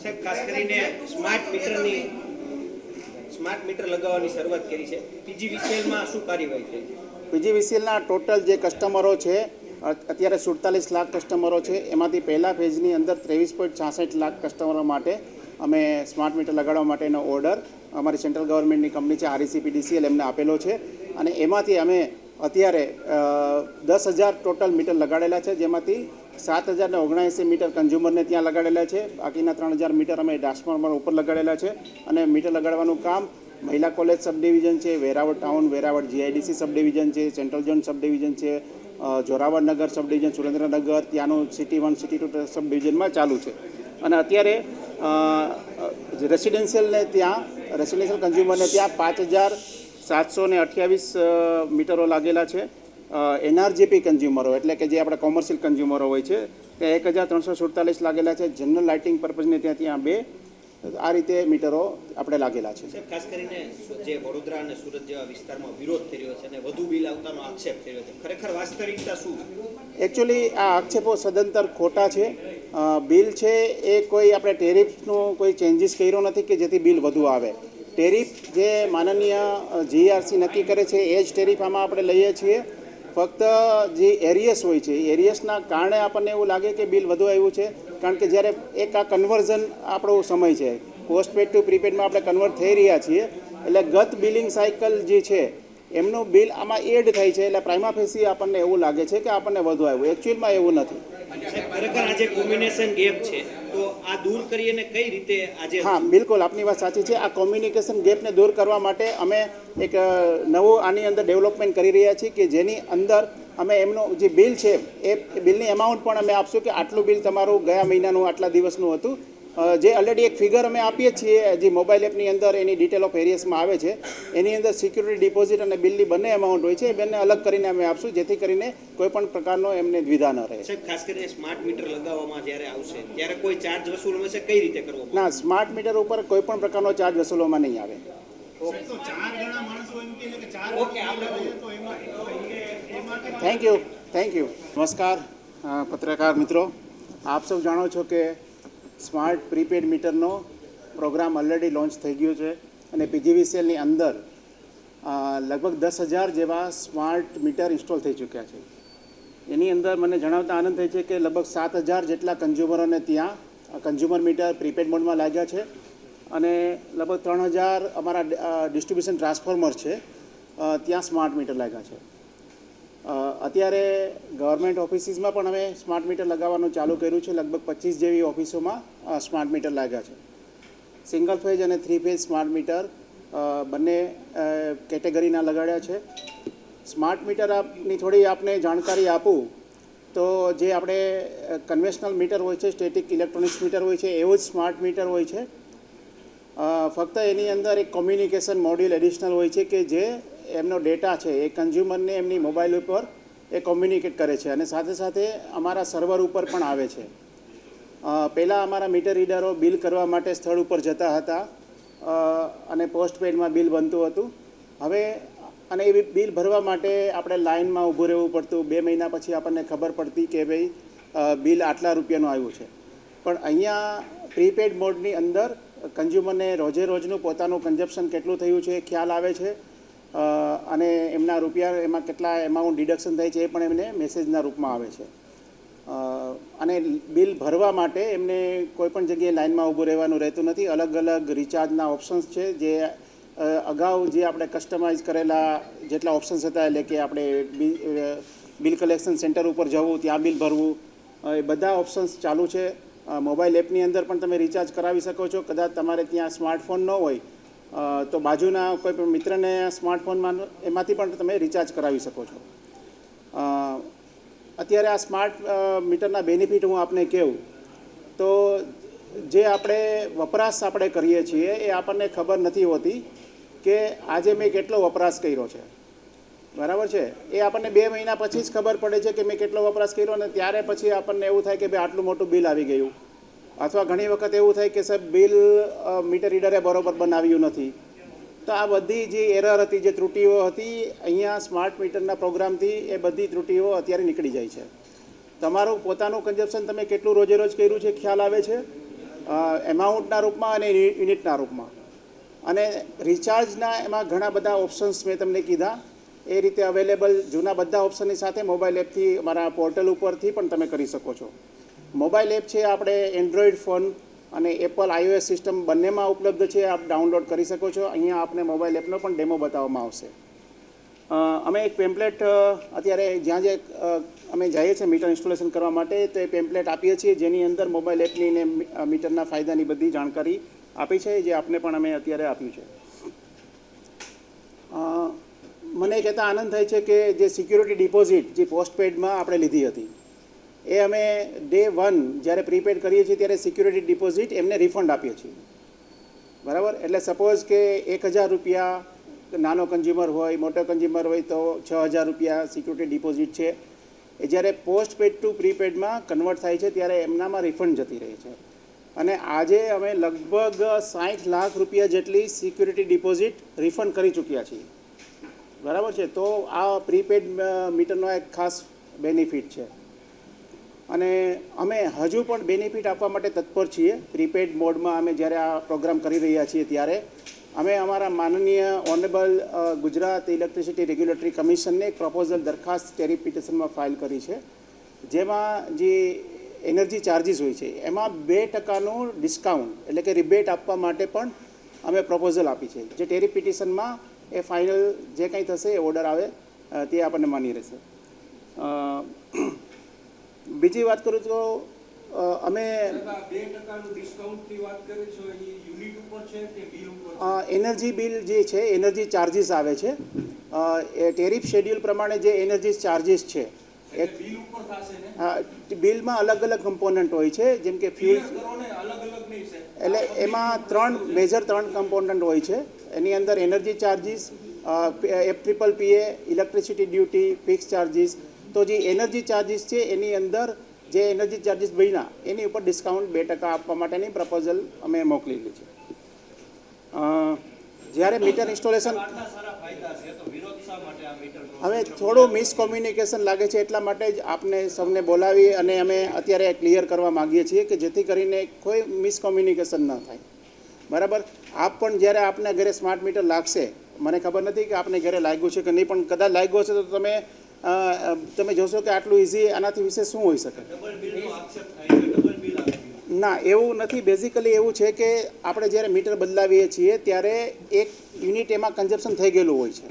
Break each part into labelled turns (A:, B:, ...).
A: સાહેબ ખાસ કરીને સ્માર્ટ મીટર લગાવવાની શરૂઆત કરી છે. પીજીવીસીએલમાં શું કાર્યવાહી થઈ?
B: પીજીવીસીએલના ટોટલ જે કસ્ટમરો છે અત્યારે 47 લાખ કસ્ટમરો છે. એમાંથી પહેલા ફેઝની અંદર 23.66 લાખ કસ્ટમરો માટે અમે સ્માર્ટ મીટર લગાડવા માટેનો ઓર્ડર અમારી સેન્ટ્રલ ગવર્મેન્ટની કંપની છે RECPDCL એમને આપેલો છે. અને એમાંથી અમે અત્યારે 10,000 ટોટલ મીટર લગાડેલા છે, જેમાંથી 7,079 મીટર કન્ઝ્યુમરને ત્યાં લગાડેલા છે. બાકીના 3,000 મીટર અમે ટ્રાન્સફોર્મર ઉપર લગાડેલા છે. અને મીટર લગાડવાનું કામ મહિલા કોલેજ સબ ડિવિઝન છે, વેરાવળ ટાઉન, વેરાવળ GIDC સબ ડિવિઝન છે, સેન્ટ્રલ ઝોન સબ ડિવિઝન છે, જોરાવર નગર સબ ડિવિઝન, સુરેન્દ્રનગર, ત્યાંનું સિટી 1 સિટી 2 સબ ડિવિઝનમાં ચાલુ છે. અને અત્યારે રેસિડેન્શિયલ કન્ઝ્યુમરને ત્યાં 5,728 મીટરો લાગેલા છે. NRJP કન્ઝ્યુમરો એટલે કે જે આપણા કોમર્શિયલ કન્ઝ્યુમરો હોય છે ત્યાં 1,347 લાગેલા છે. જનરલ લાઇટિંગ પર્પઝને ત્યાં 2 આ રીતે મીટરો આપણે લાગેલા છે.
A: ખાસ કરીને જે વડોદરા અને સુરત જેવા વિસ્તારમાં વિરોધ થઈ રહ્યો છે અને વધુ બિલ આવતાનો આક્ષેપ થઈ રહ્યો છે, ખરેખર વાસ્તવિકતા શું?
B: એકચ્યુઅલી આ આક્ષેપો સદંતર ખોટા છે. બિલ છે એ કોઈ આપણે ટેરિફનું કોઈ ચેન્જીસ કર્યો નથી કે જેથી બિલ વધુ આવે. ટેરિફ જે માનનીય GRC નક્કી કરે છે એ જ ટેરિફ આમાં આપણે લઈએ છીએ. ફક્ત જે એરિયસ હોય છે એ એરિયસના કારણે આપણને એવું લાગે કે બિલ વધુ આવ્યું છે, કારણ કે જ્યારે એક આ કન્વર્ઝન આપણો સમય છે, પોસ્ટપેડ ટુ પ્રીપેડમાં આપણે કન્વર્ટ થઈ રહ્યા છીએ, એટલે ગત બિલિંગ સાયકલ જે છે એમનું બિલ આમાં એડ થાય છે. એટલે પ્રાઇમા ફેસી આપણને એવું લાગે છે કે આપણને વધુ આવ્યું. એકચ્યુઅલમાં એવું નથી.
A: ખરેખર આજે કોમ્યુનિકેશન ગેપ છે, તો આ દૂર કરીને કઈ રીતે આજે?
B: હા, બિલકુલ આપની વાત સાચી છે. આ કોમ્યુનિકેશન ગેપને દૂર કરવા માટે અમે એક નવું આની અંદર ડેવલપમેન્ટ કરી રહ્યા છીએ કે જેની અંદર અમે એમનું જે બિલ છે એ બિલની એમાઉન્ટ પણ અમે આપશું કે આટલું બિલ તમારું ગયા મહિનાનું આટલા દિવસનું હતું. જે ઓલરેડી એક ફિગર અમે આપીએ છીએ જે મોબાઈલ એપની અંદર એની ડિટેલ ઓફ એરિયસમાં આવે છે. એની અંદર સિક્યુરિટી ડિપોઝિટ અને બિલની બંને એમાઉન્ટ હોય છે. એ બંને અલગ કરીને અમે આપશું જેથી કરીને કોઈ પણ પ્રકારનો એમને દ્વિધા ન રહે.
A: ખાસ કરીને સ્માર્ટ મીટર લગાવવામાં જ્યારે આવશે ત્યારે કોઈ ચાર્જ વસૂલવામાં છે, કઈ રીતે કરવો?
B: ના, સ્માર્ટ મીટર ઉપર કોઈ પણ પ્રકારનો ચાર્જ વસૂલવામાં નહીં આવે. Thank you. નમસ્કાર પત્રકાર મિત્રો, આપ સૌ જાણો છો કે સ્માર્ટ પ્રીપેડ મીટરનો પ્રોગ્રામ ઓલરેડી લોન્ચ થઈ ગયો છે અને પીજીવીસીએલની અંદર લગભગ 10,000 જેવા સ્માર્ટ મીટર ઇન્સ્ટોલ થઈ ચૂક્યા છે. એની અંદર મને જણાવતા આનંદ થાય છે કે લગભગ 7,000 જેટલા કન્ઝ્યુમરોને ત્યાં કન્ઝ્યુમર મીટર પ્રીપેડ મોડમાં લાગ્યા છે અને લગભગ 3,000 અમારા ડિસ્ટ્રીબ્યુશન ટ્રાન્સફોર્મર છે ત્યાં સ્માર્ટ મીટર લાગ્યા છે. અત્યારે ગવર્મેન્ટ ઓફિસીસમાં પણ અમે સ્માર્ટ મીટર લગાવવાનું ચાલુ કર્યું છે. લગભગ 25 જેવી ઓફિસોમાં સ્માર્ટ મીટર લાગ્યા છે. સિંગલ ફેઝ અને 3 ફેઝ સ્માર્ટ મીટર બંને કેટેગરીના લગાડ્યા છે. સ્માર્ટ મીટરની થોડી આપને જાણકારી આપું તો જે આપણે કન્વેન્શનલ મીટર હોય છે, સ્ટેટિક ઇલેક્ટ્રોનિક્સ મીટર હોય છે, એવો જ સ્માર્ટ મીટર હોય છે. ફક્ત એની અંદર એક કોમ્યુનિકેશન મોડ્યુલ એડિશનલ હોય છે કે જે એમનો ડેટા છે એ કન્ઝ્યુમરને એમની મોબાઈલ ઉપર એ કોમ્યુનિકેટ કરે છે અને સાથે સાથે અમારા સર્વર ઉપર પણ આવે છે. પહેલાં અમારા મીટર રીડરો બિલ કરવા માટે સ્થળ ઉપર જતા હતા અને પોસ્ટપેડમાં બિલ બનતું હતું. હવે અને એ બિલ ભરવા માટે આપણે લાઇનમાં ઊભું રહેવું પડતું. 2 મહિના પછી આપણને ખબર પડતી કે ભાઈ બિલ આટલા રૂપિયાનું આવ્યું છે. પણ અહીંયા પ્રીપેડ મોડની અંદર કન્ઝ્યુમરને રોજે રોજનું પોતાનું કન્ઝપ્શન કેટલું થયું છે એ ખ્યાલ આવે છે અને એમના રૂપિયા એમાં કેટલા એમાઉન્ટ ડિડક્શન થાય છે એ પણ એમને મેસેજના રૂપમાં આવે છે. અને બિલ ભરવા માટે એમને કોઈપણ જગ્યાએ લાઇનમાં ઊભું રહેવાનું રહેતું નથી. અલગ અલગ રિચાર્જના ઓપ્શન્સ છે જે અગાઉ જે આપણે કસ્ટમાઇઝ કરેલા જેટલા ઓપ્શન્સ હતા, એટલે કે આપણે બિલ કલેક્શન સેન્ટર ઉપર જવું, ત્યાં બિલ ભરવું, એ બધા ઓપ્શન્સ ચાલુ છે. મોબાઈલ એપની અંદર પણ તમે રિચાર્જ કરાવી શકો છો. કદાચ તમારે ત્યાં સ્માર્ટફોન ન હોય તો બાજુના કોઈ પણ મિત્રને સ્માર્ટફોનમાં એમાંથી પણ તમે રિચાર્જ કરાવી શકો છો. અત્યારે આ સ્માર્ટ મીટરના બેનિફિટ હું આપને કહું તો જે આપણે વપરાશ આપણે કરીએ છીએ એ આપણને ખબર નથી હોતી કે આજે મેં કેટલો વપરાશ કર્યો છે. બરાબર છે? એ આપણને 2 મહિના પછી જ ખબર પડે છે કે મેં કેટલો વપરાશ કર્યો અને ત્યારે પછી આપણને એવું થાય કે ભાઈ આટલું મોટું બિલ આવી ગયું. અથવા ઘણી વખત એવું થાય કે સાહેબ બિલ મીટર રીડરે બરાબર બનાવ્યું નથી. તો આ બધી જે એરર હતી, જે ત્રુટીઓ હતી, અહીંયા સ્માર્ટ મીટરના પ્રોગ્રામથી એ બધી ત્રુટીઓ અત્યારે નીકળી જાય છે. તમારું પોતાનું કન્ઝપ્શન તમે કેટલું રોજે રોજ કર્યું છે ખ્યાલ આવે છે એમાઉન્ટના રૂપમાં અને યુનિટના રૂપમાં. અને રિચાર્જના એમાં ઘણા બધા ઓપ્શન્સ મેં તમને કીધા એ રીતે અવેલેબલ જૂના બધા ઓપ્શનની સાથે મોબાઈલ એપથી અમારા પોર્ટલ ઉપરથી પણ તમે કરી શકો છો. મોબાઈલ એપ છે આપણે એન્ડ્રોઈડ ફોન અને એપલ iOS સિસ્ટમ બંનેમાં ઉપલબ્ધ છે. આપ ડાઉનલોડ કરી શકો છો. અહીંયા આપને મોબાઈલ એપનો પણ ડેમો બતાવવામાં આવશે. અમે એક પેમ્પલેટ અત્યારે જ્યાં જે અમે જઈએ છીએ મીટર ઇન્સ્ટોલેશન કરવા માટે તો એ પેમ્પલેટ આપીએ છીએ જેની અંદર મોબાઈલ એપની ને મીટરના ફાયદાની બધી જાણકારી આપી છે જે આપને પણ અમે અત્યારે આપ્યું છે. મને કહેતા આનંદ થાય છે કે જે સિક્યુરિટી ડિપોઝિટ જે પોસ્ટપેડમાં આપણે લીધી હતી એ અમે ડે 1 જ્યારે પ્રીપેડ કરીએ છીએ ત્યારે સિક્યુરિટી ડિપોઝિટ એમને રિફંડ આપીએ છીએ. બરાબર. એટલે સપોઝ કે 1000 રૂપિયા નાનો કન્ઝ્યુમર હોય મોટો કન્ઝ્યુમર હોય તો 6000 રૂપિયા સિક્યુરિટી ડિપોઝિટ છે એ જ્યારે પોસ્ટપેડ ટુ પ્રીપેડમાં કન્વર્ટ થાય છે ત્યારે એમનામાં રિફંડ જતી રહે છે. અને આજે અમે લગભગ 60 લાખ રૂપિયા જેટલી સિક્યુરિટી ડિપોઝિટ રિફંડ કરી ચૂક્યા છીએ. બરાબર છે. તો આ પ્રીપેડ મીટરનો એક ખાસ બેનિફિટ છે અને અમે હજુ પણ બેનિફિટ આપવા માટે તત્પર છીએ. પ્રીપેડ મોડમાં અમે જ્યારે આ પ્રોગ્રામ કરી રહ્યા છીએ ત્યારે અમે અમારા માનનીય ઓનરેબલ ગુજરાત ઇલેક્ટ્રિસિટી રેગ્યુલેટરી કમિશનને એક પ્રપોઝલ દરખાસ્ત ટેરિફ પિટિશનમાં ફાઇલ કરી છે જેમાં જે એનર્જી ચાર્જીસ હોય છે એમાં 2%નું ડિસ્કાઉન્ટ એટલે કે રિબેટ આપવા માટે પણ અમે પ્રપોઝલ આપી છે. જે ટેરિફ પિટિશનમાં એ ફાઇનલ જે કંઈ થશે એ ઓર્ડર આવે તે આપણને માન્ય રહેશે. બીજી વાત કરું તો અમે એનર્જી બિલ જે છે એનર્જી ચાર્જીસ આવે છે એ ટેરિફ શેડ્યુલ પ્રમાણે જે એનર્જી ચાર્જીસ છે એ બિલમાં અલગ અલગ કમ્પોનન્ટ હોય છે જેમ કે ફ્યુલ એટલે એમાં 3 મેજર કમ્પોનન્ટ હોય છે. એની અંદર energy charges FPPA electricity duty fix charges. તો જે એનર્જી ચાર્જીસ છે એની અંદર જે એનર્જી ચાર્જીસ બન્યા એની ઉપર ડિસ્કાઉન્ટ 2% આપવા માટેની પ્રપોઝલ અમે મોકલેલી છે. જ્યારે મીટર ઇન્સ્ટોલેશન હવે થોડું મિસકોમ્યુનિકેશન લાગે છે એટલા માટે જ આપને સૌને બોલાવી અને અમે અત્યારે ક્લિયર કરવા માગીએ છીએ કે જેથી કરીને કોઈ મિસકોમ્યુનિકેશન ન થાય. બરાબર. આપ પણ જ્યારે આપના ઘરે સ્માર્ટ મીટર લાગશે મને ખબર નથી કે આપને ઘરે લાગ્યું છે કે નહીં પણ કદાચ લાગ્યું હશે તો તમે જોશો કે આટલું ઇઝી આનાથી વિશે શું હોઈ શકે. ના એવું નથી. બેઝિકલી એવું છે કે આપણે જ્યારે મીટર બદલાવીએ છીએ ત્યારે એક યુનિટ એમાં કન્ઝપ્શન થઈ ગયેલું હોય છે.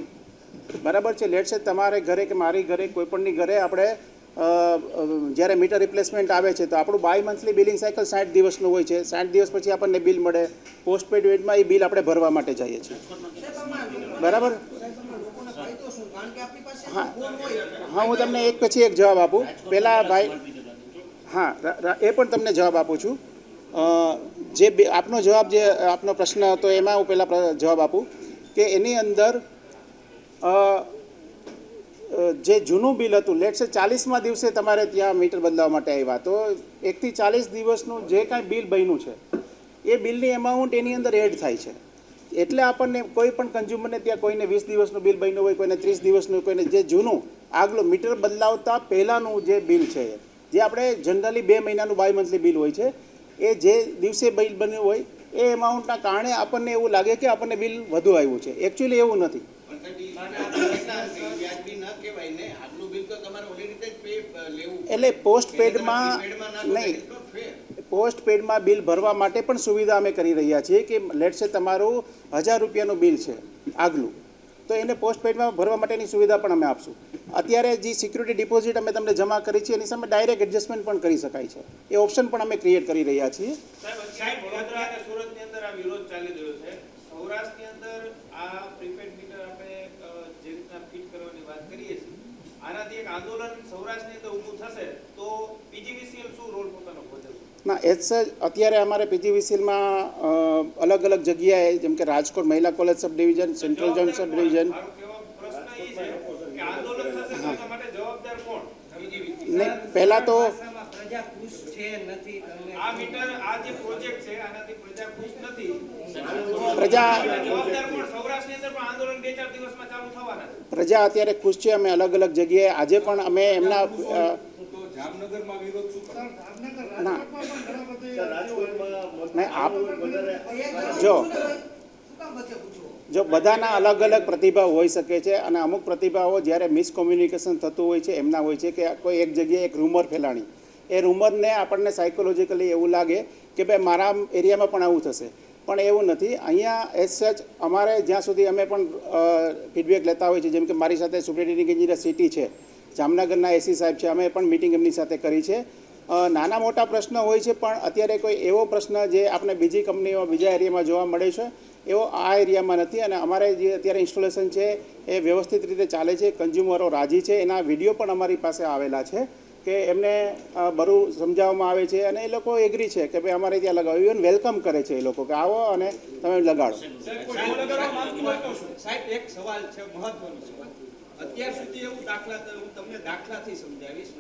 B: બરાબર છે. લેટ્સ સે તમારે ઘરે કે મારી ઘરે કોઈપણની ઘરે આપણે જ્યારે મીટર રિપ્લેસમેન્ટ આવે છે તો આપણું બાય મંથલી બિલિંગ સાયકલ 60 દિવસનું હોય છે. 60 દિવસ પછી આપણને બિલ મળે. પોસ્ટપેડ વેટમાં એ બિલ આપણે ભરવા માટે જઈએ છીએ. બરાબર. હા હું તમને એક પછી એક જવાબ આપું. પહેલાં ભાઈ હા એ પણ તમને જવાબ આપું છું. જે આપનો જવાબ જે આપનો પ્રશ્ન હતો એમાં હું પહેલાં જવાબ આપું કે એની અંદર જે જૂનું બિલ હતું લેટ્સ સે 40મા દિવસે તમારે ત્યાં મીટર બદલાવવા માટે આવ્યા તો 1 થી 40 દિવસનું જે કાંઈ બિલ બન્યું છે એ બિલની એમાઉન્ટ એની અંદર એડ થાય છે. એટલે આપણને કોઈ પણ કન્ઝ્યુમરને ત્યાં કોઈને 20 દિવસનું બિલ બન્યું હોય કોઈને 30 દિવસનું કોઈને જે જૂનું આગલું મીટર બદલાવતા પહેલાંનું જે બિલ છે જે આપણે જનરલી 2 મહિનાનું બાય મંથલી બિલ હોય છે એ જે દિવસે બિલ બન્યું હોય એ એમાઉન્ટના કારણે આપણને એવું લાગે કે આપણને બિલ વધુ આવ્યું છે. એકચ્યુઅલી એવું નથી. એટલે પોસ્ટપેડમાં નહીં પોસ્ટપેડમાં બિલ ભરવા માટે પણ સુવિધા અમે કરી રહ્યા છીએ કે લેટ્સ સે તમારું 1000 રૂપિયાનું બિલ છે આગલું તો એને પોસ્ટપેડમાં ભરવા માટેની સુવિધા પણ અમે આપશું. અત્યારે જે સિક્યુરિટી ડિપોઝિટ અમે તમને જમા કરી છે એની સામે ડાયરેક્ટ એડજસ્ટમેન્ટ પણ કરી શકાય છે. એ ઓપ્શન પણ અમે ક્રિએટ કરી રહ્યા છીએ.
C: સુરતની અંદર આ વિરોધ ચાલી રહ્યો છે. સૌરાષ્ટ્રની અંદર આ પ્રીપેડ મીટર આપણે જે રીતના ફિટ કરવાની વાત કરીએ છીએ આનાથી એક આંદોલન સૌરાષ્ટ્રની અંદર ઊભું થશે તો PGVCL શું રોલ પોતાનો ભજવશે?
B: ના અત્યારે અમારે PGVCLમાં અલગ અલગ જગ્યાએ જેમ કે રાજકોટ મહિલા કોલેજ સબ ડિવિઝન સેન્ટ્રલ ઝોન સબ ડિવિઝન નહીં પહેલાં તો પ્રજા અત્યારે ખુશ છે. અમે અલગ અલગ જગ્યાએ આજે પણ અમે એમના ના ને આપ જો બધાના અલગ અલગ પ્રતિભાવ હોઈ શકે છે અને અમુક પ્રતિભાવો જ્યારે મિસકોમ્યુનિકેશન થતું હોય છે એમના હોય છે કે કોઈ એક જગ્યાએ એક રૂમર ફેલાણી, એ રૂમરને આપણને સાયકોલોજીકલી એવું લાગે કે ભાઈ મારા એરિયામાં પણ આવું થશે, પણ એવું નથી. અહીંયા એઝ સચ અમારે જ્યાં સુધી અમે પણ ફીડબેક લેતા હોઈએ છીએ, જેમ કે મારી સાથે સુપ્રિન્ટેન્ડિંગ એન્જિનિયર સિટી છે, જામનગરના એસી સાહેબ છે, અમે પણ મિટિંગ એમની સાથે કરી છે. નાના મોટા પ્રશ્ન હોય છે, પણ અત્યારે કોઈ એવો પ્રશ્ન જે આપણે બીજી કંપનીઓ બીજા એરિયામાં જોવા મળે છે એવો આ એરિયામાં નથી. અને અમારે જે અત્યારે ઇન્સ્ટોલેશન છે એ વ્યવસ્થિત રીતે ચાલે છે, કન્ઝ્યુમરો રાજી છે, એના વિડીયો પણ અમારી પાસે આવેલા છે કે એમને બધું સમજાવવામાં આવે છે અને એ લોકો એગ્રી છે કે ભાઈ અમારે ત્યાં લગાવો, ઇવન વેલકમ કરે છે એ લોકો કે આવો અને તમે લગાડો.
A: સાહેબ એક સવાલ છે, મહત્વનો સવાલ. અત્યાર સુધી એવું હું તમને દાખલાથી સમજાવીશ.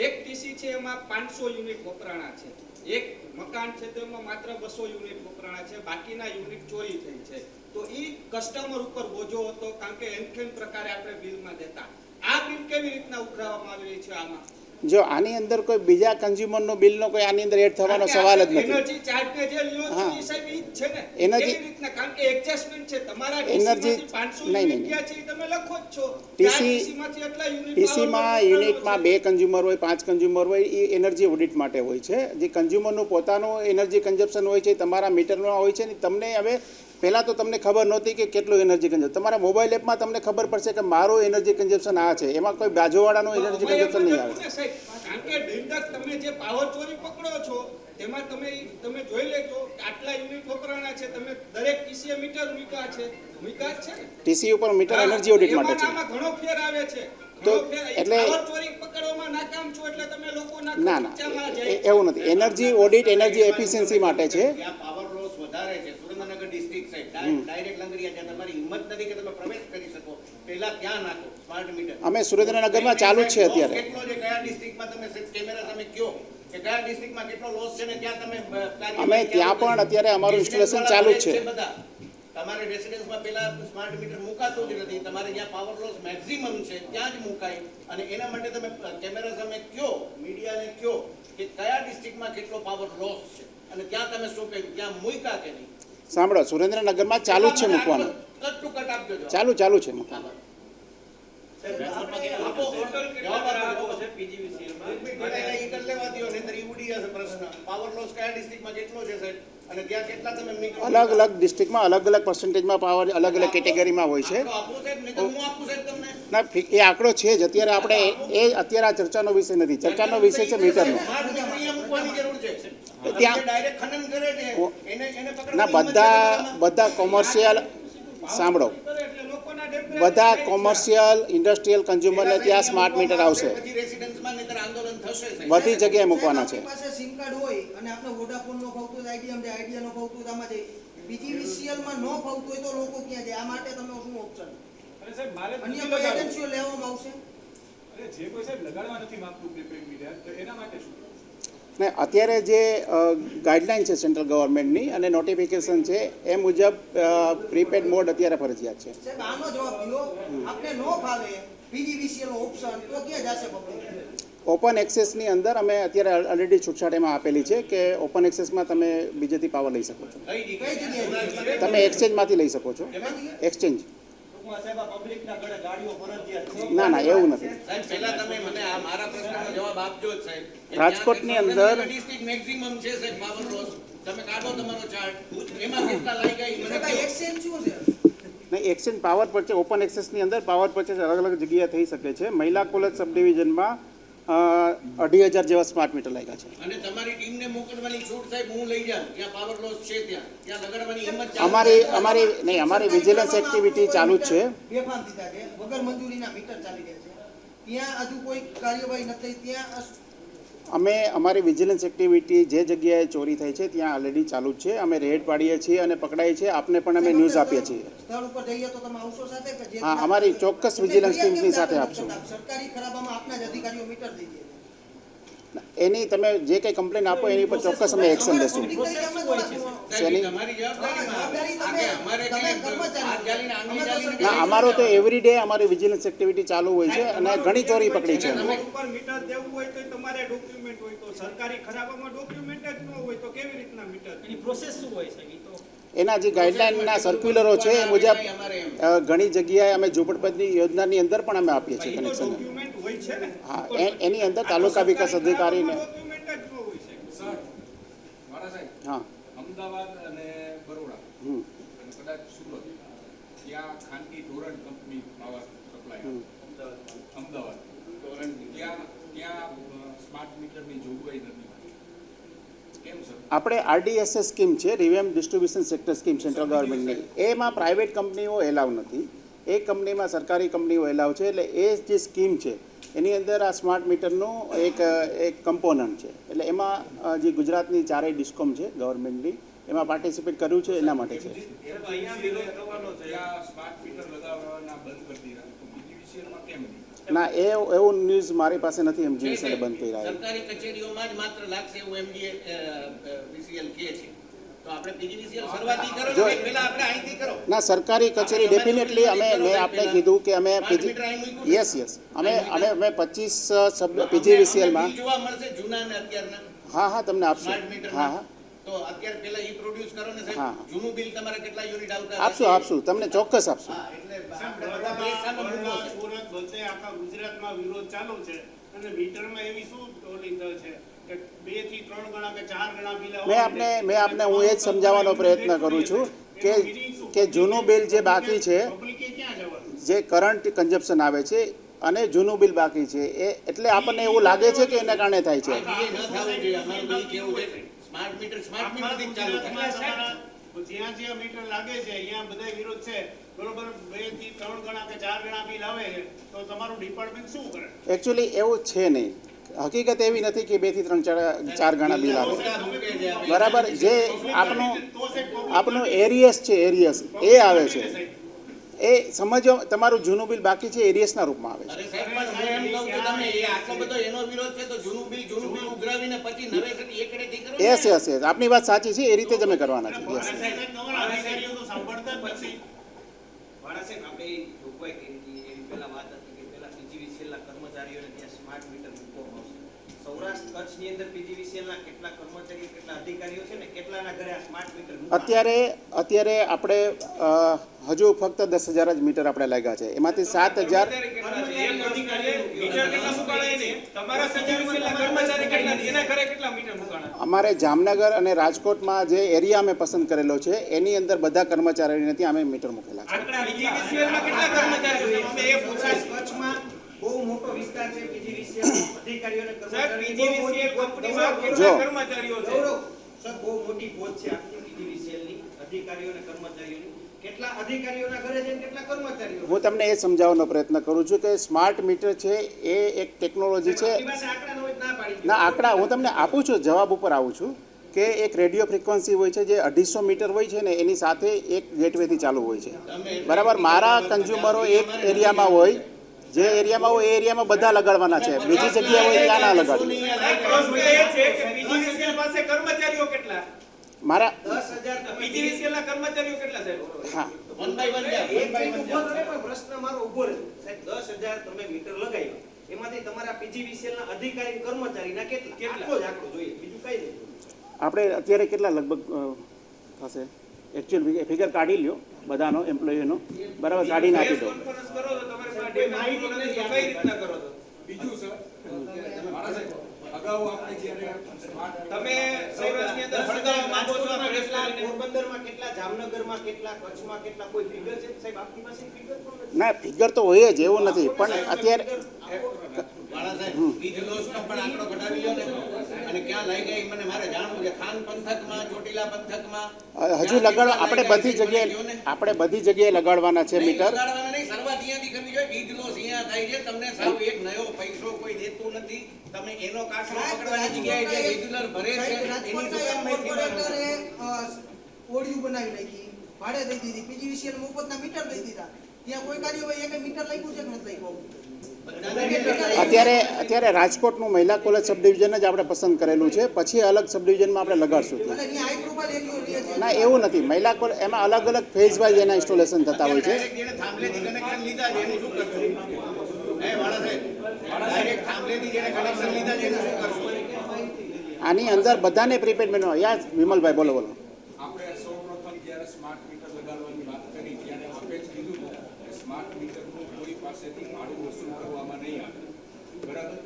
A: એક ટીસી છે એમાં 500 યુનિટ વપરાણા છે, એક મકાન છે તો એમાં માત્ર 200 યુનિટ વપરાણા છે, બાકીના યુનિટ ચોરી થઈ છે. તો એ કસ્ટમર ઉપર બોજો હતો, કારણ કે એન્ફેન પ્રકારે આપણે બિલમાં દેતા. આ બિલ કેવી રીતના ઉઘરાવવામાં આવી રહી છે આમાં?
B: જો આની અંદર કોઈ બીજા કન્ઝ્યુમરનો બિલનો કોઈ આની અંદર એડ થવાનો સવાલ જ નથી.
A: એનર્જી ચાર્જ ને જે લ્યો છો એ સાહેબ ઈ જ છે ને,
B: એનર્જી
A: કેવી રીતના? કારણ કે એડજસ્ટમેન્ટ છે તમારા
B: એનર્જી
A: 500
B: નહીં
A: યુનિટ ક્યાં છે ઈ તમે લખો જ છો.
B: ટીસીમાંથી
A: એટલા યુનિટ
B: ટીસીમાં યુનિટમાં 2 કન્ઝ્યુમર હોય, 5 કન્ઝ્યુમર હોય, એ એનર્જી ઓડિટ માટે હોય છે. જે કન્ઝ્યુમરનું પોતાનું એનર્જી કન્ઝપ્શન હોય છે તમારા મીટરમાં હોય છે ને. તમને હવે પહેલાં તો તમને ખબર નહોતી કે કેટલું એનર્જી કન્ઝપ્શન, તમારા મોબાઈલ એપમાં તમને ખબર પડશે કે મારું એનર્જી કન્ઝપ્શન આ છે, એમાં કોઈ બાજુવાળાનું એનર્જી કન્ઝપ્શન નહીં આવે.
A: કારણ કે ડેન્ડર તમે જે પાવર ચોરી પકડો છો તેમાં તમે જોઈ લેજો કે આટલા યુનિટ વપરાણા છે, તમે દરેક ટીસીએ મીટર મૂક્યા છે ને.
B: ટીસી ઉપર મીટર એનર્જી ઓડિટ માટે છે.
A: એમાં ઘણો ફેર આવે છે.
B: તો એટલે
A: પાવર ચોરી પકડવામાં નાકામ છો એટલે તમે લોકોના
B: ના એવું નથી. એનર્જી ઓડિટ એનર્જી એફિશિયન્સી માટે છે.
D: પાવર લોસ વધારે છે સુરેન્દ્રનગર ડિસ્ટ્રિક્ટ સાઈડ, ડાયરેક્ટ લંગરિયા જ્યાં તમારી હિંમત નથી કે તમે પ્રવેશ કરી શકો, પહેલા ત્યાં નાખો સ્માર્ટ મીટર.
B: અમે સુરેન્દ્રનગરમાં ચાલુ જ છે અત્યારે.
D: કેટલો છે, કયા ડિસ્ટ્રિક્ટમાં તમે કેમેરા સામે કયો કે કયા ડિસ્ટ્રિક્ટમાં કેટલો લોસ છે ને ત્યાં તમે
B: અમે ત્યાં પણ અત્યારે અમારું ઇન્સ્ટોલેશન ચાલુ જ છે.
D: બધા તમારે રેસિડેન્સમાં પેલા સ્માર્ટ મીટર મુકાતું જ નથી, તમારે જ્યાં પાવર લોસ મેક્સિમમ છે ત્યાં જ મુકાય. અને એના માટે તમે કેમેરા સામે કયો, મીડિયાને કયો કે કયા ડિસ્ટ્રિક્ટમાં કેટલો પાવર લોસ છે અને ત્યાં તમે શું કર્યું, ત્યાં મૂક્યા કે નહીં.
B: સાંભળો, સુરેન્દ્રનગરમાં ચાલુ જ છે મૂકવાનું.
D: કટ ટુ કટ આપજો.
B: ચાલુ છે મૂકવાનું. અલગ અલગ ડિસ્ટ્રિક્ટમાં અલગ અલગ પર્સન્ટેજમાં પાવર અલગ અલગ કેટેગરીમાં હોય છે. ના, એ આંકડો છે જ. અત્યારે આપણે અત્યારે આ ચર્ચાનો વિષય નથી. ચર્ચાનો વિષય છે મીટરનો. ત્યાં ના બધા કોમર્શિયલ, સાંભળો, બધા કોમર્શિયલ ઇન્ડસ્ટ્રીયલ કન્ઝ્યુમરને ત્યાં સ્માર્ટ મીટર આવશે. બધી જગ્યાએ મૂકવાના છે.
E: સિમ કાર્ડ હોય અને આપણે વોડાફોન નો ફાવતું હોય, આઈડિયા નો ફાવતું હોય, આમાં બીજીવીસીએલ માં નો ફાવતું હોય તો લોકો ક્યાં જાય? આ માટે તમે શું ઓપ્શન અન્ય કોઈ એજન્સીઓ લેવામાં આવશે?
F: જે કોઈ સાહેબ લગાડવા નથી માંગતું પ્રીપેડ મીટર, તો એના માટે શું?
B: ને અત્યારે જે ગાઈડલાઇન છે સેન્ટ્રલ ગવર્મેન્ટની અને નોટિફિકેશન છે એ મુજબ પ્રીપેડ મોડ અત્યારે ફરજિયાત છે.
E: સાહેબ આનો જવાબ દો. આપણે નો ફાવે બીજીવીસીએલ નો ઓપ્શન તો ક્યાં જશે પબ્લિક?
B: ઓપન એક્સેસની અંદર અમે અત્યારે ઓલરેડી છૂટછાટ એમાં આપેલી છે કે ઓપન એક્સેસમાં તમે બીજેથી પાવર લઈ શકો છો. તમે એક્સચેન્જમાંથી લઈ શકો છો. એક્સચેન્જ. ના એવું નથી.
D: પહેલા તમે મને આ મારા પ્રશ્નનો જવાબ આપજો જ સાહેબ.
B: રાજકોટની અંદર
D: ડિસ્ટ્રિક્ટ મેક્સિમમ છે સાહેબ પાવર લોસ. તમે કાઢો તમારો ચાર્ટ, એમાં કેટલા લાગ્યા ઈ મને કહો.
E: એક્સચેન્જ શું છે?
B: નહીં, એક્સચેન્જ પાવર પરચેસ ઓપન એક્સેસની અંદર પાવર પરચેસ અલગ અલગ જગ્યાએ થઈ શકે છે. મહિલા કોલેજ સબ ડિવિઝનમાં 2,500 જેવા સ્માર્ટ મીટર લાગ્યા છે.
D: અને તમારી ટીમને મોકલવાની છૂટ સાહેબ હું લઈ જાઉં ત્યાં પાવર લોસ છે ત્યાં લગાડવાની હિંમત
B: અમારી વિજિલન્સ એક્ટિવિટી ચાલુ જ છે.
E: બેફામ દીધા છે, વગર મંજૂરીના મીટર ચાલી રહ્યા છે, ત્યાં હજુ કોઈ કાર્યવાહી નથી. ત્યાં
B: અમે અમારી વિજિલન્સ એક્ટિવિટી જે જગ્યાએ ચોરી થઈ છે ત્યાં ઓલરેડી ચાલુ જ છે. અમે રેડ પાડીએ છીએ અને પકડાઈએ છીએ. આપને પણ અમે ન્યૂઝ આપીએ છીએ.
E: સ્થળ ઉપર જઈએ તો તમે આવશો સાથે કે જે?
B: હા, અમારી ચોક્કસ વિજિલન્સ ટીમની સાથે આપશું.
E: સરકારી ખરાબામાં આપના જ અધિકારીઓ મીટર દઈ દે.
B: એની તમે જે કંઈ કમ્પ્લેન આપો એની ઉપર ચોક્કસ અમે એક્શન લેશું. શેની?
D: તમારી જવાબદારીમાં આવે. અમારે
E: તમે
D: કઈ
E: કર્મચારી.
D: હાથ ગાલીને આંગળી ગાલીને
B: ના, અમારો તો એવરી ડે અમારી વિજિલન્સ એક્ટિવિટી ચાલુ હોય છે અને ઘણી ચોરી પકડી છે.
A: રોડ ઉપર મીટર દેવું હોય તો તમારે ડોક્યુમેન્ટ હોય તો સરકારી ખરાબામાં ડોક્યુમેન્ટ જ ન હોય તો કેવી રીતના મીટર
G: એની પ્રોસેસ શું હોય છે ઈ તો
B: એના જે ગાઈડલાઇનના સર્ક્યુલરો છે એ મુજબ ઘણી જગ્યાએ અમે ઝૂંપડપતિ યોજનાની અંદર પણ અમે આપીએ છીએ કનેક્શન.
A: ડોક્યુમેન્ટ હોય છે ને
B: હા, એની અંદર તાલુકા વિકાસ અધિકારીને
A: ડોક્યુમેન્ટ જ ન હોય છે
F: સર મારા સાહેબ
B: હા
F: અમદાવાદ અને બરોડા
B: હમ
F: અને કદાચ સુરત ત્યાં ખાનગી ધોરણ કંપની પાવર સપ્લાય અમદાવાદ ત્યાં સ્માર્ટ મીટરની જોગવાઈ નથી. કેમ સર?
B: આપણે આરડીએસએસ સ્કીમ છે, રિવેમ્પ ડિસ્ટ્રીબ્યુશન સેક્ટર સ્કીમ સેન્ટ્રલ ગવર્મેન્ટની, એમાં પ્રાઇવેટ કંપનીઓ એલાવ નથી. એ કંપનીમાં સરકારી કંપનીઓ એલાવ છે. એટલે એ જે સ્કીમ છે એની અંદર આ સ્માર્ટ મીટરનું એક કમ્પોનન્ટ છે. એટલે એમાં જે ગુજરાતની ચારેય ડિસ્કોમ છે ગવર્મેન્ટની એમાં પાર્ટિસિપેટ કર્યું છે એના માટે છે.
C: અહીંયા વિરોધ કરવાનો છે.
F: ત્યાં સ્માર્ટ મીટર લગાવવાના બંધ કરી દીધા તો PGVCL કેમ નહીં?
B: ના, એવું ન્યૂઝ મારી પાસે નથી એમ જીવીસીએલ બંધ થઈ રહ્યા.
D: સરકારી કચેરીઓમાં જ માત્ર લાગશે એવું એમડીએ વીસીએલ કહે છે. તો આપણે પીજીવીસીએલ શરૂઆતી કરો ને પહેલા આપણે અહીંથી કરો.
B: ના, સરકારી કચેરી ડેફિનેટલી મેં આપણે કીધું કે અમે યસ અમે 25 સબ પીજીવીસીએલમાં
D: જોવા મળશે જૂના ને અત્યારના
B: હા તમને આપશું.
D: Smart meter.
B: હા
D: તો અત્યારે પહેલા ઈ પ્રોડ્યુસ કરો ને
B: હા.
D: સાહેબ. જૂનું બિલ તમારે કેટલા યુનિટ આવતા
B: આપશું તમને ચોક્કસ આપશું.
D: હા, એટલે આપણે બધા બે સામે મૂકો છે.
H: સુરત બધે આખા ગુજરાતમાં વિરોધ ચાલુ છે અને મીટરમાં એવી શું ઓલી છે કે 2 થી 3 ગણા કે 4 ગણા બિલ
B: મેં આપને હું એ જ સમજાવવાનો પ્રયત્ન કરું છું કે જૂનું બિલ જે બાકી છે,
H: પબ્લિકે ક્યાં જવાનું?
B: જે કરંટ કન્ઝપ્શન આવે છે અને જૂનું બિલ બાકી છે એ એટલે આપણને એવું લાગે છે કે એના કારણે થાય છે.
D: આ DA ન થવું જોઈએ. અમારું બિલ કેવું છે સ્માર્ટ મીટર થી ચાલુ થાય.
H: જ્યાં જ્યાં મીટર લાગે છે અહીંયા બધા વિરોધ છે બરોબર. 2 થી 3 ગણા કે 4 ગણા બિલ આવે છે તો તમારું ડિપાર્ટમેન્ટ શું કરે?
B: એકચ્યુઅલી એવું છે નહીં. હકીકત એવી નથી કે 2 થી 4 ગણા બિલ આવે. બરાબર, જે આપનું એરિયસ છે, એરિયસ એ આવે છે. એ સમજો તમારું જૂનું બિલ બાકી છે એરિયસના રૂપમાં આવે છે.
D: અરે સાહેબ, પણ હું એમ કહું છું તમે એ આટલો બધો એનો વિરોધ છે તો જૂનું બિલ ઉઘરાવીને પછી નવેસરથી એકડેથી કરો ને.
B: યસ આપની વાત સાચી છે. એ રીતે જ અમે કરવાના છે. યસ
H: તમારા અધિકારીઓ તો સાંભળતા જ નથી.
G: વાળા સાહેબ આપણે ઈ જોગવાઈ કરી હતી એની પહેલા વાત હતી કે પહેલા PGVCL ના કર્મચારીઓને ત્યાં સ્માર્ટ મીટર મૂકવામાં આવશે. સૌરાષ્ટ્ર કચ્છની અંદર PGVCL ના કેટલા કર્મચારીઓ કેટલા અધિકારીઓ છે ને કેટલાના ઘરે આ સ્માર્ટ મીટર
B: અત્યારે આપણે હજુ ફક્ત 10,000 જ મીટર આપણે લાગ્યા છે. એમાંથી 7,000 અમારે જામનગર અને રાજકોટમાં જે એરિયા અમે પસંદ કરેલો છે એની અંદર બધા કર્મચારીઓને ત્યાં અમે મીટર મૂકેલા છે.
E: કચ્છમાં બહુ મોટો વિસ્તાર છે PGVCL નો. અધિકારીઓને સર બહુ મોટી પોચ છે આખી PGVCL ની અધિકારીઓને કર્મચારીઓની. કેટલા અધિકારીઓના ઘરે છે ને કેટલા કર્મચારીઓ?
B: હું તમને એ સમજાવવાનો પ્રયત્ન કરું છું કે સ્માર્ટ મીટર છે એ એક ટેકનોલોજી છે.
E: આપણી પાસે આંકડા ન હોય તો ના પાડી
B: ના, આંકડા હું તમને આપું છું, જવાબ ઉપર આવું છું કે એક રેડિયો ફ્રીક્વન્સી હોય છે જે 250 મીટર હોય છે ને એની સાથે એક ગેટવેથી ચાલુ હોય છે. બરાબર, મારા કન્ઝ્યુમરો એક એરિયામાં હોય, જે એરિયામાં હોય એ એરિયામાં બધા લગાડવાના છે. બીજી જગ્યાએ હોય ત્યાં ના લગાડવું. મારા
C: PGVCL ના કર્મચારીઓ કેટલા સાહેબ?
B: હા
D: વન બાય વન જાય.
E: એક મિનિટ ઊભો રહો, પણ પ્રશ્ન મારો ઊભો રહે. સાહેબ 10,000 તમે મીટર લગાવ્યા એમાંથી તમારા PGVCL ના અધિકારી કર્મચારીના કેટલા? આટલો જ આંકડો જોઈએ, બીજું કઈ નહીં.
B: આપણે અત્યારે કેટલા લગભગ થશે એકચ્યુઅલ ફિગર કાઢી લ્યો બધાનો એમ્પ્લોયીનો. બરાબર, કાઢીને આપી દો.
C: કોન્ફરન્સ કરો તો તમારે પાસે ડેટા નથી તો કઈ રીતના કરો તો?
F: બીજું સર મારા સાહેબ અગાઉ આપણે જ્યારે સ્માર્ટ
C: તમે સૌરાષ્ટ્રની અંદર ભણકાવા માંગો છો આપણે
E: કેટલા
C: કેટલા
E: પોરબંદરમાં કેટલા, જામનગરમાં કેટલા, કચ્છમાં કેટલા, કોઈ ફિગર છે સાહેબ આપની પાસે? ફિગર પણ નથી.
B: ના, ફિગર તો હોય જ, એવું નથી. પણ અત્યારે
D: વાળા સાહેબ, વીજ લોસનો પણ આંકડો કઢાવી લ્યો ને. અને ક્યાં લાગ્યા એ મને મારે જાણવું છે. ખાન પંથકમાં, ચોટીલા પંથકમાં
B: હજુ લગાડવા આપણે બધી જગ્યાએ લગાડવાના છે
D: નહીં,
B: મીટર.
D: લગાડવાના નહીં, શરૂઆત અહીંયાથી કરવી જોઈએ. વીજ લોસ અહીંયા થાય છે, તમને સાવ એક નયો પૈસો કોઈ દેતું નથી. તમે એનો કાચરો પકડવાની જગ્યાએ જે રેગ્યુલર ભરે છે એની
E: રાજકોટના એક કોર્પોરેટરે ઓડિયું બનાવી નાખી, ભાડે દઈ દીધી, PGVCL મફતના મીટર દઈ દીધા. ત્યાં કોઈ કાર્યવાહી એક મીટર લાગ્યું છે કે નથી લાગ્યું?
B: અત્યારે રાજકોટનું મહિલા કોલેજ સબ ડિવિઝન જ આપણે પસંદ કરેલું છે, પછી અલગ સબ ડિવિઝનમાં આપણે લગાડશું ત્યાં.
E: એટલે અહીંયા હાઈ પ્રોફાઇલ એરિયો લે છે.
B: ના, એવું નથી. મહિલા કોલેજ એમાં અલગ અલગ ફેઝ વાઇઝ એના ઇન્સ્ટોલેશન થતા હોય છે.
D: ડાયરેક્ટ જેણે થાંભલેથી કનેક્શન લીધા છે એનું શું કરશો? વાળા સાહેબ, ડાયરેક્ટ થાંભલેથી જેણે કનેક્શન લીધા છે એનું શું કરશો?
B: આની અંદર બધાને પ્રીપેડ મેનુ. યાર વિમલભાઈ, બોલો.
F: આપણે સૌપ્રથમ જ્યારે સ્માર્ટ મીટર લગાડવાની વાત કરી ત્યારે આપણે જ કીધું હતું કે સ્માર્ટ મીટરનું કોઈ પાસેથી ભાડું વસૂલ કરવામાં નહીં આવે. બરાબર?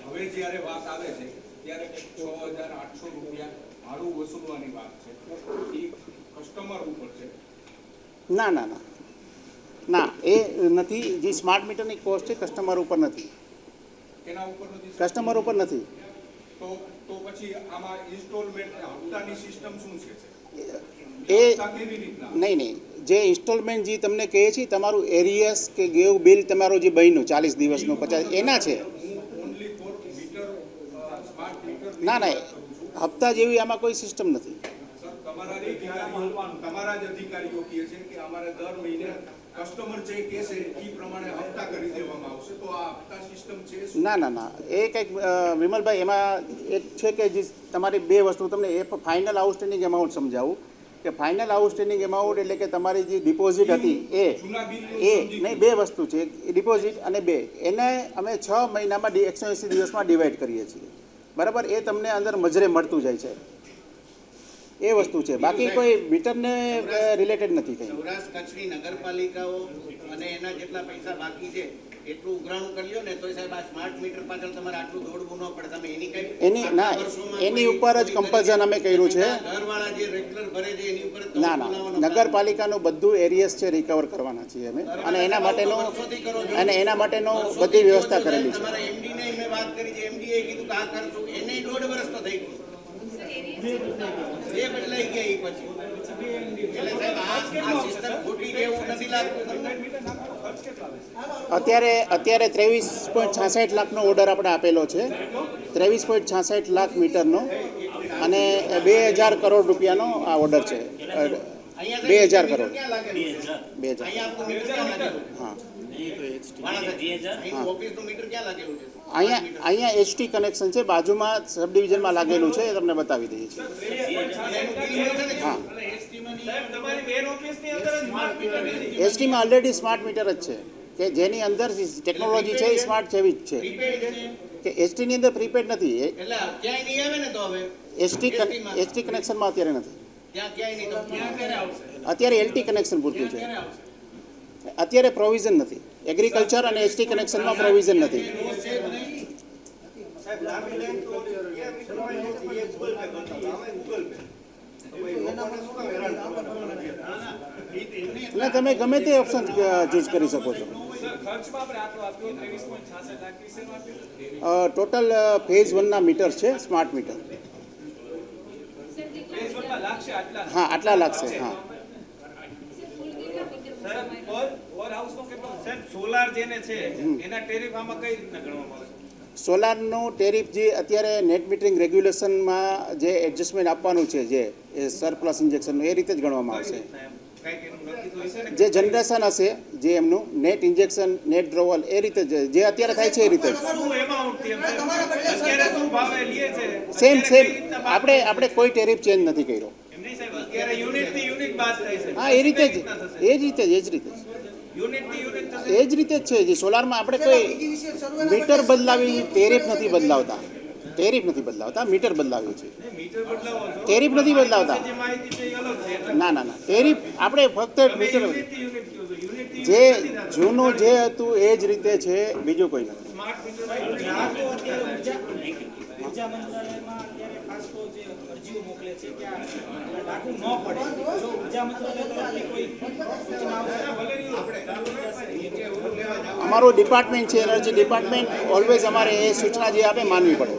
F: હવે જ્યારે વાત આવે છે ત્યારે 6,800 રૂપિયા ભાડું વસૂલવાની વાત છે. એ કસ્ટમર ઉપર છે.
B: ના, એ નથી. જે સ્માર્ટ મીટરની કોસ્ટ છે કસ્ટમર ઉપર નથી.
F: એના ઉપર નથી.
B: કસ્ટમર ઉપર નથી.
F: તો પછી આમાં ઇન્સ્ટોલમેન્ટ હપ્તાની સિસ્ટમ શું છે?
B: એ
F: હપ્તા કેવી રીતના?
B: નહીં. જે ઇન્સ્ટોલમેન્ટ જે તમને કહે છે તમારું એરિયસ કે ગેવ બિલ તમારું જે બન્યું 40 દિવસનું 50 એના છે.
F: Only four meter smart meter.
B: ના, હપ્તા જેવી આમાં કોઈ સિસ્ટમ નથી.
F: સર, તમારા જ અધિકારીઓ કહે છે કે અમારે દર મહિને કસ્ટમર જે કહેશે એ પ્રમાણે હપ્તા કરી દેવામાં આવશે. તો આ હપ્તા સિસ્ટમ છે શું?
B: ના, એ કંઈક વિમલભાઈ એમાં એક છે કે જે તમારી બે વસ્તુ તમને એ ફાઇનલ આઉટસ્ટેન્ડિંગ અમાઉન્ટ સમજાવું કે ફાઇનલ આઉટસ્ટેન્ડિંગ અમાઉન્ટ એટલે કે તમારી જે ડિપોઝિટ હતી એ નહીં, બે વસ્તુ છે, ડિપોઝિટ અને બે. એને અમે 6 મહિનામાં 180 દિવસમાં ડિવાઈડ કરીએ છીએ. બરાબર? એ તમને અંદર મજરે મળતું જાય છે. એ વસ્તુ છે, બાકી કોઈ મીટરને રિલેટેડ નથી કંઈ.
D: સૌરાષ્ટ્ર કચ્છની નગરપાલિકાઓ અને એના જેટલા પૈસા બાકી છે એટલું ઉઘરાણું કરી લ્યો ને તોય સાહેબ આ સ્માર્ટ મીટર પાછળ તમારે આટલું દોડવું ન પડે. તમે
B: એની ઉપર જ કમ્પલ્સન અમે કર્યું છે.
D: ઘરવાળા જે રેગ્યુલર ભરે છે એની ઉપર જ
B: ના, નગરપાલિકાનું બધું એરિયસ છે રિકવર કરવાના છીએ અમે, અને એના માટેનો બધી વ્યવસ્થા કરેલી છે.
D: તમારા એમડી ને મેં વાત કરી છે, એમડી એ કીધું કે આ કરશું, એને 1.5 વર્ષ તો થઈ ગયું. એ બદલાઈ ગયા એ પછી. એટલે સાહેબ આ સિસ્ટમ ખોટી છે એવું નથી લાગતું તમને?
B: અત્યારે 23.66 લાખનો ઓર્ડર આપણે આપેલો છે. 23.66 લાખ મીટરનો અને 2,000 કરોડ રૂપિયાનો આ ઓર્ડર છે. 2,000 કરોડ. 2,000. હા. અહીંયા એચટી કનેક્શન છે, બાજુમાં સબ ડિવિઝનમાં લાગેલું છે, એ તમને બતાવી દઈએ છીએ. હા, એચટીમાં ઓલરેડી સ્માર્ટ મીટર જ છે કે જેની અંદર ટેકનોલોજી છે એ સ્માર્ટ જેવી જ છે કે એચટીની અંદર પ્રીપેડ નથી. એચટી કનેક્શનમાં અત્યારે નથી. અત્યારે એલટી કનેક્શન પૂરતું છે. અત્યારે પ્રોવિઝન નથી. એગ્રીકલ્ચર અને એચટી કનેક્શનમાં પ્રોવિઝન નથી. એટલે તમે ગમે તે ઓપ્શન ચૂઝ કરી શકો છો. ટોટલ ફેઝ 1ના મીટર છે સ્માર્ટ મીટર. હા, આટલા લાગશે. હા,
C: સોલાર જેને છે એના ટેરિફ આમાં કઈ રીતના ગણવામાં આવે?
B: સોલારનું ટેરિફ જે અત્યારે નેટ મીટરિંગ રેગ્યુલેશનમાં જે એડજસ્ટમેન્ટ આપવાનું છે, જે સરપ્લસ ઇન્જેક્શનનું, એ રીતે જ ગણવામાં આવશે. જે જનરેશન હશે, જે એમનું નેટ ઇન્જેક્શન, નેટ ડ્રોવલ, એ રીતે જે અત્યારે થાય છે એ રીતે સેમ. આપણે કોઈ ટેરિફ ચેન્જ નથી કર્યો. હા, એ રીતે જ છે. જે સોલારમાં આપણે કોઈ મીટર બદલાવી ટેરિફ નથી બદલાવતા. મીટર બદલાવ્યું છે. ટેરિફ નથી બદલાવતા. ના, ટેરિફ આપણે ફક્ત મીટર જે જૂનું જે હતું એ જ રીતે છે, બીજું કોઈ નથી. અમારું ડિપાર્ટમેન્ટ છે, એનર્જી ડિપાર્ટમેન્ટ, ઓલવેઝ અમારે એ સૂચના જે આપે માનવી પડે.